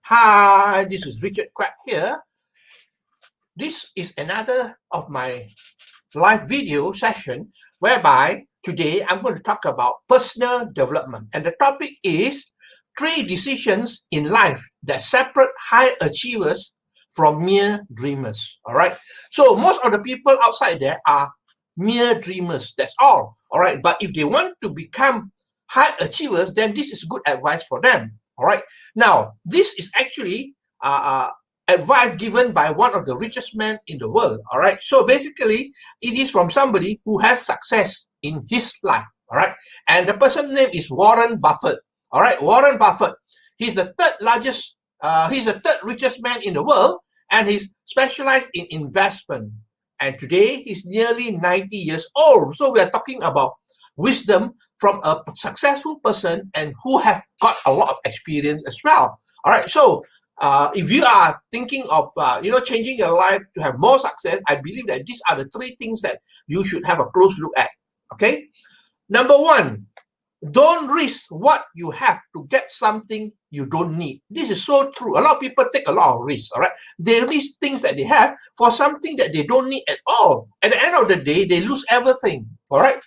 Hi, this is Richard Quack here. This is another of my live video session whereby today I'm going to talk about personal development, and the topic is 3 decisions in life that separate high achievers from mere dreamers. All right, so most of the people outside there are mere dreamers, that's all right, but if they want to become high achievers, then this is good advice for them. All right, now this is actually advice given by one of the richest men in the world. All right, so basically it is from somebody who has success in his life. All right, and the person's name is Warren Buffett. All right, Warren Buffett, he's the he's the third richest man in the world, and he's specialized in investment, and today he's nearly 90 years old. So we are talking about wisdom from a successful person and who have got a lot of experience as well. All right, so if you are thinking of changing your life to have more success, I believe that these are the 3 things that you should have a close look at. Okay, number 1, don't risk what you have to get something you don't need. This is so true. A lot of people take a lot of risks. All right, they risk things that they have for something that they don't need at all. At the end of the day, they lose everything. All right,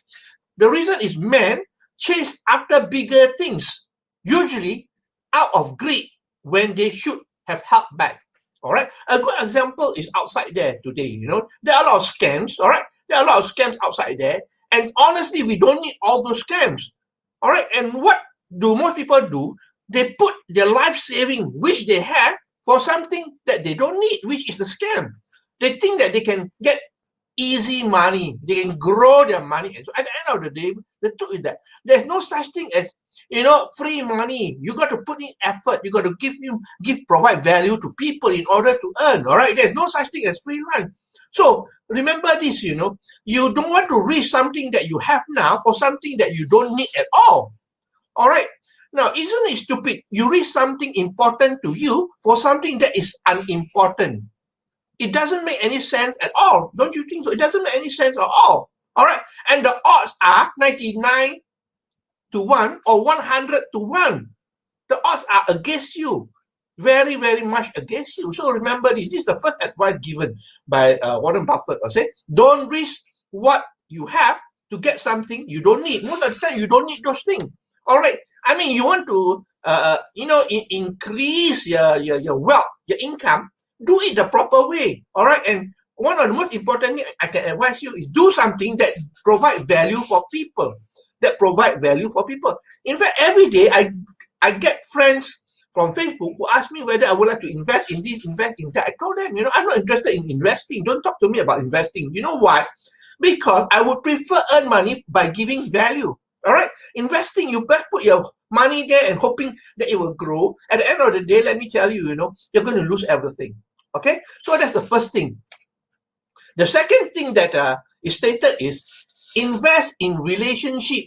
the reason is men chase after bigger things, usually out of greed, when they should have held back. All right, a good example is outside there today. There are a lot of scams. All right, there are a lot of scams outside there, and honestly, we don't need all those scams. All right, and what do most people do? They put their life saving, which they have, for something that they don't need, which is the scam. They think that they can get easy money, they can grow their money, and so at the end of the day, the truth is that there's no such thing as free money. You got to put in effort. You got to provide value to people in order to earn. All right, there's no such thing as free lunch. So remember this. You don't want to risk something that you have now for something that you don't need at all. All right, now isn't it stupid? You risk something important to you for something that is unimportant. It doesn't make any sense at all. Don't you think so? It doesn't make any sense at all. All right, and the odds are 99 to 1 or 100 to 1. The odds are against you, very, very much against you. So remember this. This is the first advice given by Warren Buffett. Say, don't risk what you have to get something you don't need. Most of the time, you don't need those things. All right. I mean, you want to, increase your wealth, your income. Do it the proper way. All right. And one of the most important things I can advise you is do something that provide value for people. In fact, every day I get friends from Facebook who ask me whether I would like to invest in this, invest in that. I told them, I'm not interested in investing. Don't talk to me about investing. You know why? Because I would prefer earn money by giving value. All right, investing, you better put your money there and hoping that it will grow. At the end of the day, let me tell you, you're going to lose everything. Okay, so that's the first thing. The second thing that is stated is invest in relationship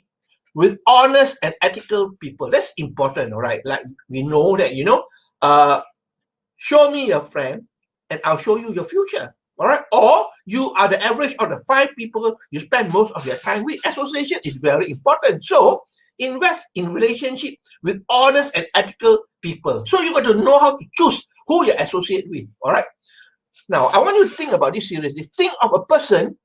with honest and ethical people. That's important. All right, like we know that show me your friend and I'll show you your future. All right, or you are the average of the 5 people you spend most of your time with. Association is very important. So invest in relationship with honest and ethical people. So you got to know how to choose who you associate with. All right, now I want you to think about this seriously. Think of a person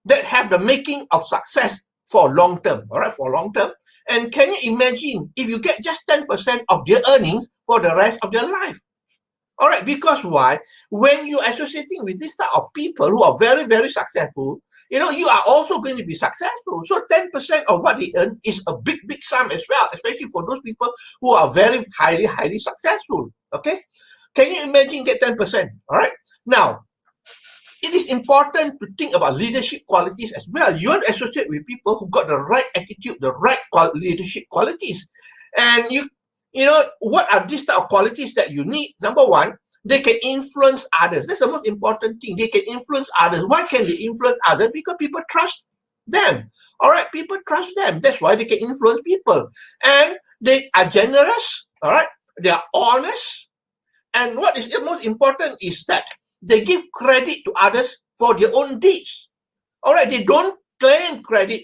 that have the making of success for long term. All right, for long term. And can you imagine if you get just 10% of their earnings for the rest of their life? All right, because why? When you're associating with this type of people who are very, very successful, you are also going to be successful. So 10% of what they earn is a big, big sum as well, especially for those people who are very highly, highly successful. Okay, can you imagine get 10%? All right, now it is important to think about leadership qualities as well. You want to associate with people who got the right attitude, the right leadership qualities. And what are these type of qualities that you need? Number 1, they can influence others. That's the most important thing. They can influence others. Why can they influence others? Because people trust them. All right, people trust them. That's why they can influence people. And they are generous. All right, they are honest. And what is the most important is that they give credit to others for their own deeds. All right, they don't claim credit.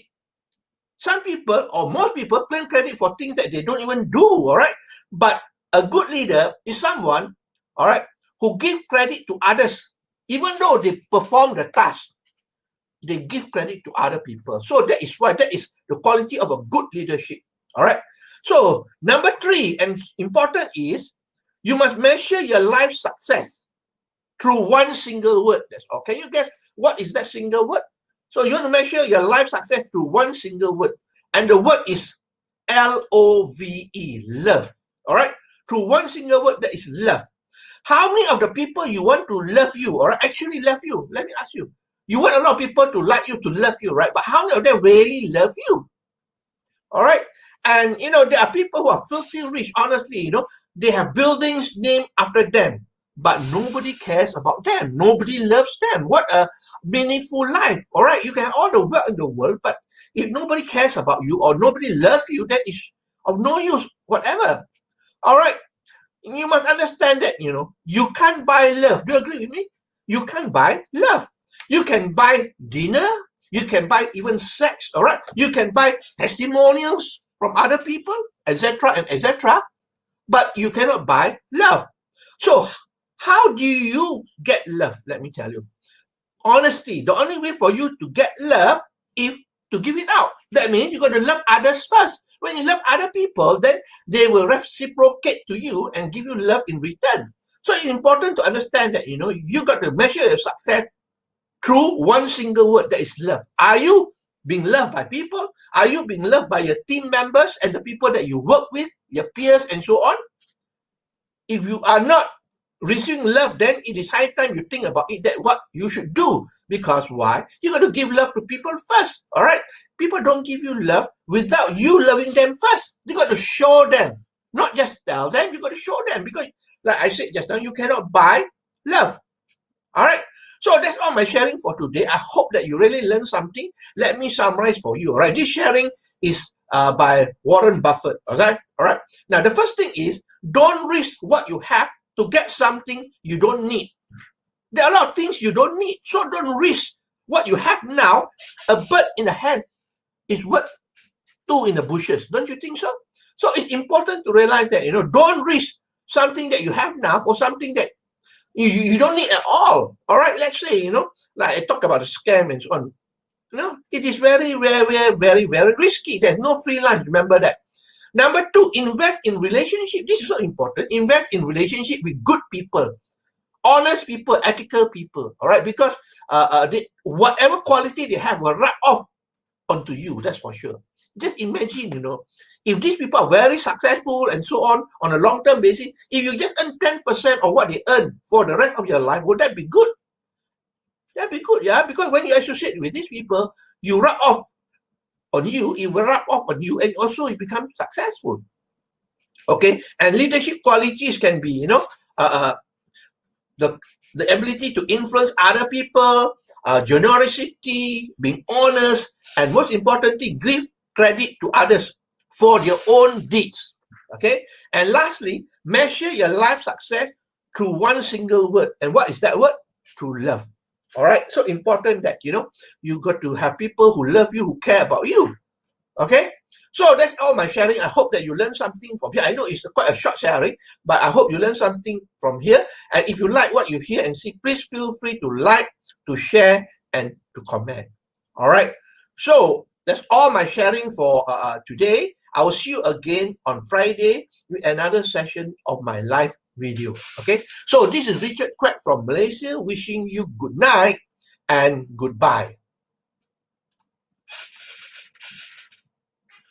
Some people or most people claim credit for things that they don't even do. All right, but A good leader is someone, all right, who give credit to others, even though they perform the task. They give credit to other people. So that is why that is the quality of a good leadership. All right. So number 3 and important is you must measure your life success through one single word. That's all. Can you guess what is that single word? So you want to measure your life success through one single word, and the word is L-O-V-E, love. All right. Through one single word, that is love. How many of the people you want to love you or actually love you? Let me ask you. You want a lot of people to like you, to love you, right? But how many of them really love you? All right. And, there are people who are filthy rich, honestly, they have buildings named after them, but nobody cares about them. Nobody loves them. What a meaningful life. All right. You can have all the wealth in the world, but if nobody cares about you or nobody loves you, that is of no use, whatever. All right. You must understand that, you can't buy love. Do you agree with me? You can't buy love. You can buy dinner. You can buy even sex, all right? You can buy testimonials from other people, etc. and etc. But you cannot buy love. So how do you get love? Let me tell you. Honesty. The only way for you to get love is to give it out. That means you got to love others first. When you love other people, then they will reciprocate to you and give you love in return. So it's important to understand that, you got to measure your success through one single word, that is love. Are you being loved by people? Are you being loved by your team members and the people that you work with, your peers and so on? If you are not receiving love, then it is high time you think about it, that what you should do. Because why? You got to give love to people first, all right? People don't give you love without you loving them first. You got to show them, not just tell them. You got to show them, because like I said just now, you cannot buy love, all right? So that's all my sharing for today. I hope that you really learned something. Let me summarize for you, all right? This sharing is by Warren Buffett, okay? All right? Now, the first thing is, don't risk what you have to get something you don't need. There are a lot of things you don't need, so don't risk what you have now. A bird in the hand is worth 2 in the bushes. Don't you think so? So it's important to realize that, don't risk something that you have now for something that you don't need at all. All right, let's say, like I talk about a scam and so on. It is very, very, very, very risky. There's no free lunch. Remember that. Number 2, invest in relationship. This is so important. Invest in relationship with good people, honest people, ethical people. All right, because whatever quality they have will rub off onto you. That's for sure. Just imagine, if these people are very successful and so on a long-term basis, if you just earn 10% of what they earn for the rest of your life, would that be good? That'd be good, yeah, because when you associate with these people, you rub off on you, it will rub off on you, and also you become successful. Okay, and leadership qualities can be, the ability to influence other people, generosity, being honest, and most importantly, give credit to others for their own deeds. Okay, and lastly, measure your life success through one single word. And what is that word? Through love. All right, so important that you got to have people who love you, who care about you. Okay, so that's all my sharing. I hope that you learned something from here. I know it's quite a short sharing, but I hope you learned something from here. And if you like what you hear and see, please feel free to like, to share, and to comment. All right, so that's all my sharing for today. I will see you again on Friday with another session of my live video. Okay, so this is Richard Quack from Malaysia, wishing you good night and goodbye.